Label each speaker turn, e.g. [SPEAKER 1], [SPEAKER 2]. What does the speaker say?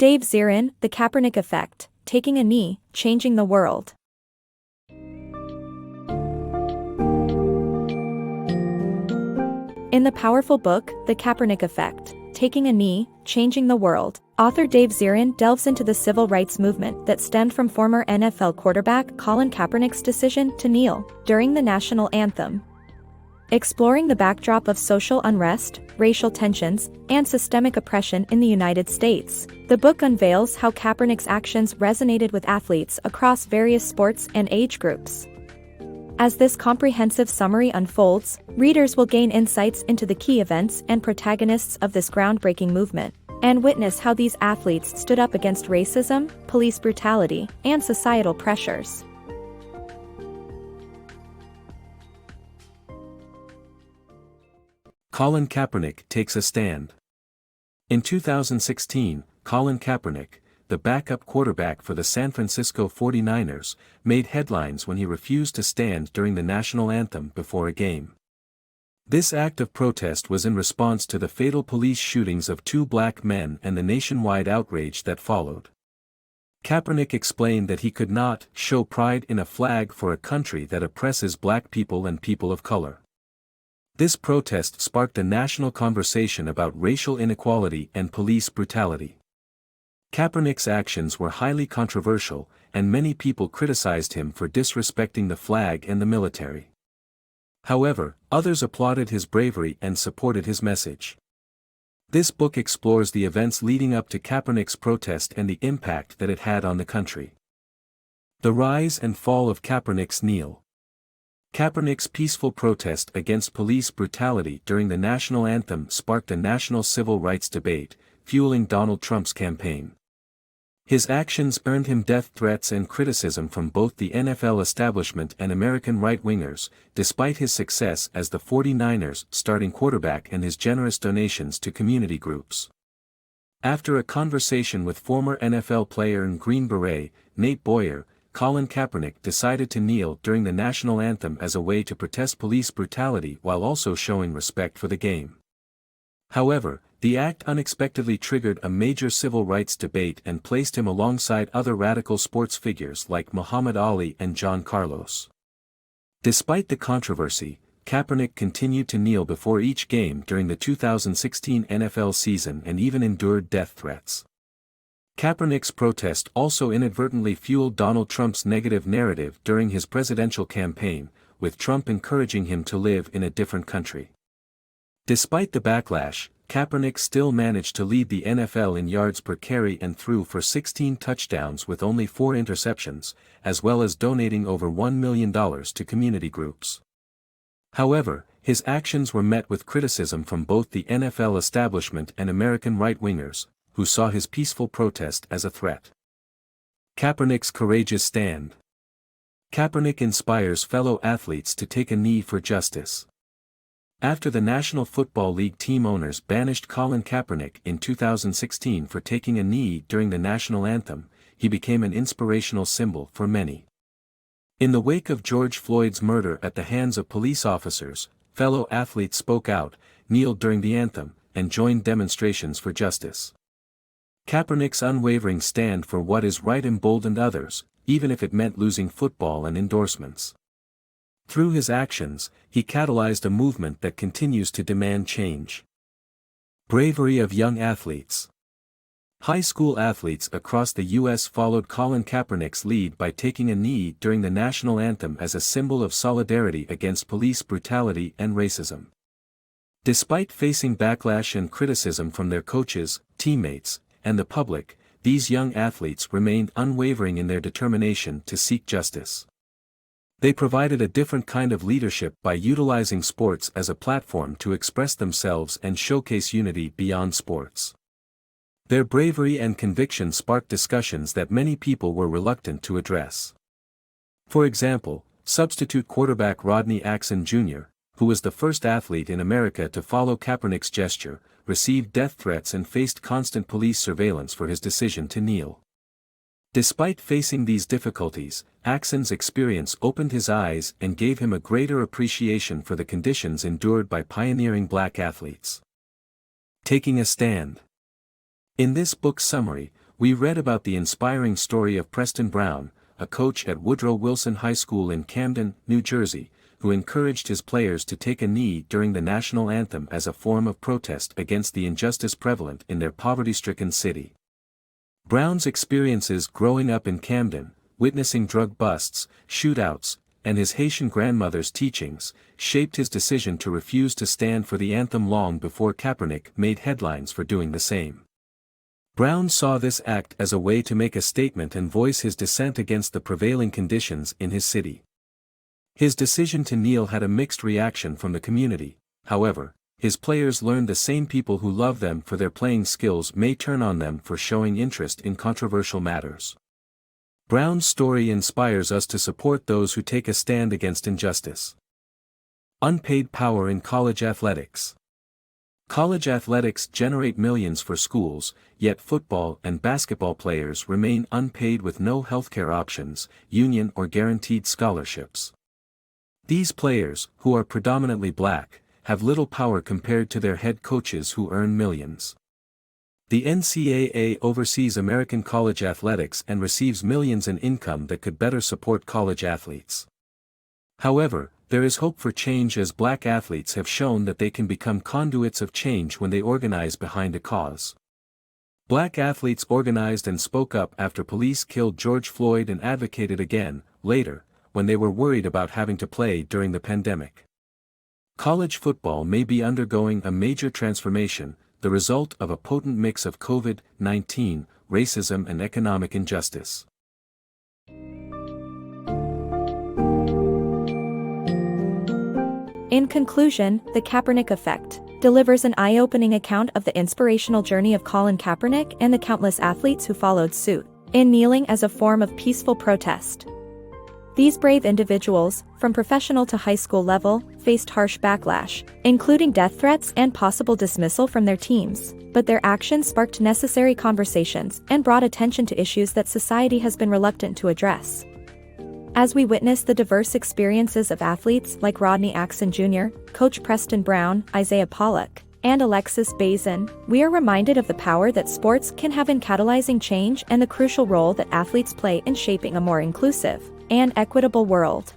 [SPEAKER 1] Dave Zirin, The Kaepernick Effect, Taking a Knee, Changing the World. In the powerful book, The Kaepernick Effect, Taking a Knee, Changing the World, author Dave Zirin delves into the civil rights movement that stemmed from former NFL quarterback Colin Kaepernick's decision to kneel during the national anthem. Exploring the backdrop of social unrest, racial tensions, and systemic oppression in the United States, the book unveils how Kaepernick's actions resonated with athletes across various sports and age groups. As this comprehensive summary unfolds, readers will gain insights into the key events and protagonists of this groundbreaking movement, and witness how these athletes stood up against racism, police brutality, and societal pressures.
[SPEAKER 2] Colin Kaepernick takes a stand. In 2016, Colin Kaepernick, the backup quarterback for the San Francisco 49ers, made headlines when he refused to stand during the national anthem before a game. This act of protest was in response to the fatal police shootings of 2 black men and the nationwide outrage that followed. Kaepernick explained that he could not show pride in a flag for a country that oppresses black people and people of color. This protest sparked a national conversation about racial inequality and police brutality. Kaepernick's actions were highly controversial, and many people criticized him for disrespecting the flag and the military. However, others applauded his bravery and supported his message. This book explores the events leading up to Kaepernick's protest and the impact that it had on the country. The rise and fall of Kaepernick's kneel. Kaepernick's peaceful protest against police brutality during the national anthem sparked a national civil rights debate, fueling Donald Trump's campaign. His actions earned him death threats and criticism from both the NFL establishment and American right-wingers, despite his success as the 49ers' starting quarterback and his generous donations to community groups. After a conversation with former NFL player and Green Beret, Nate Boyer, Colin Kaepernick decided to kneel during the national anthem as a way to protest police brutality while also showing respect for the game. However, the act unexpectedly triggered a major civil rights debate and placed him alongside other radical sports figures like Muhammad Ali and John Carlos. Despite the controversy, Kaepernick continued to kneel before each game during the 2016 NFL season and even endured death threats. Kaepernick's protest also inadvertently fueled Donald Trump's negative narrative during his presidential campaign, with Trump encouraging him to live in a different country. Despite the backlash, Kaepernick still managed to lead the NFL in yards per carry and threw for 16 touchdowns with only 4 interceptions, as well as donating over $1 million to community groups. However, his actions were met with criticism from both the NFL establishment and American right-wingers, who saw his peaceful protest as a threat. Kaepernick's courageous stand. Kaepernick inspires fellow athletes to take a knee for justice. After the National Football League team owners banished Colin Kaepernick in 2016 for taking a knee during the national anthem, he became an inspirational symbol for many. In the wake of George Floyd's murder at the hands of police officers, fellow athletes spoke out, kneeled during the anthem, and joined demonstrations for justice. Kaepernick's unwavering stand for what is right emboldened others, even if it meant losing football and endorsements. Through his actions, he catalyzed a movement that continues to demand change. Bravery of young athletes. High school athletes across the U.S. followed Colin Kaepernick's lead by taking a knee during the national anthem as a symbol of solidarity against police brutality and racism. Despite facing backlash and criticism from their coaches, teammates, and the public, these young athletes remained unwavering in their determination to seek justice. They provided a different kind of leadership by utilizing sports as a platform to express themselves and showcase unity beyond sports. Their bravery and conviction sparked discussions that many people were reluctant to address. For example, substitute quarterback Rodney Axon Jr., who was the first athlete in America to follow Kaepernick's gesture, received death threats and faced constant police surveillance for his decision to kneel. Despite facing these difficulties, Axon's experience opened his eyes and gave him a greater appreciation for the conditions endured by pioneering black athletes. Taking a stand. In this book summary, We read about the inspiring story of Preston Brown, a coach at Woodrow Wilson High School in Camden, New Jersey, who encouraged his players to take a knee during the national anthem as a form of protest against the injustice prevalent in their poverty-stricken city. Brown's experiences growing up in Camden, witnessing drug busts, shootouts, and his Haitian grandmother's teachings, shaped his decision to refuse to stand for the anthem long before Kaepernick made headlines for doing the same. Brown saw this act as a way to make a statement and voice his dissent against the prevailing conditions in his city. His decision to kneel had a mixed reaction from the community. However, his players learned the same people who love them for their playing skills may turn on them for showing interest in controversial matters. Brown's story inspires us to support those who take a stand against injustice. Unpaid power in college athletics. College athletics generate millions for schools, yet football and basketball players remain unpaid with no healthcare options, union or guaranteed scholarships. These players, who are predominantly black, have little power compared to their head coaches who earn millions. The NCAA oversees American college athletics and receives millions in income that could better support college athletes. However, there is hope for change as black athletes have shown that they can become conduits of change when they organize behind a cause. Black athletes organized and spoke up after police killed George Floyd and advocated again, later, when they were worried about having to play during the pandemic. College football may be undergoing a major transformation, the result of a potent mix of COVID-19, racism and economic injustice.
[SPEAKER 1] In conclusion, The Kaepernick Effect delivers an eye-opening account of the inspirational journey of Colin Kaepernick and the countless athletes who followed suit, in kneeling as a form of peaceful protest. These brave individuals, from professional to high school level, faced harsh backlash, including death threats and possible dismissal from their teams, but their actions sparked necessary conversations and brought attention to issues that society has been reluctant to address. As we witness the diverse experiences of athletes like Rodney Axon Jr., Coach Preston Brown, Isaiah Pollock, and Alexis Bazin, we are reminded of the power that sports can have in catalyzing change and the crucial role that athletes play in shaping a more inclusive and equitable world.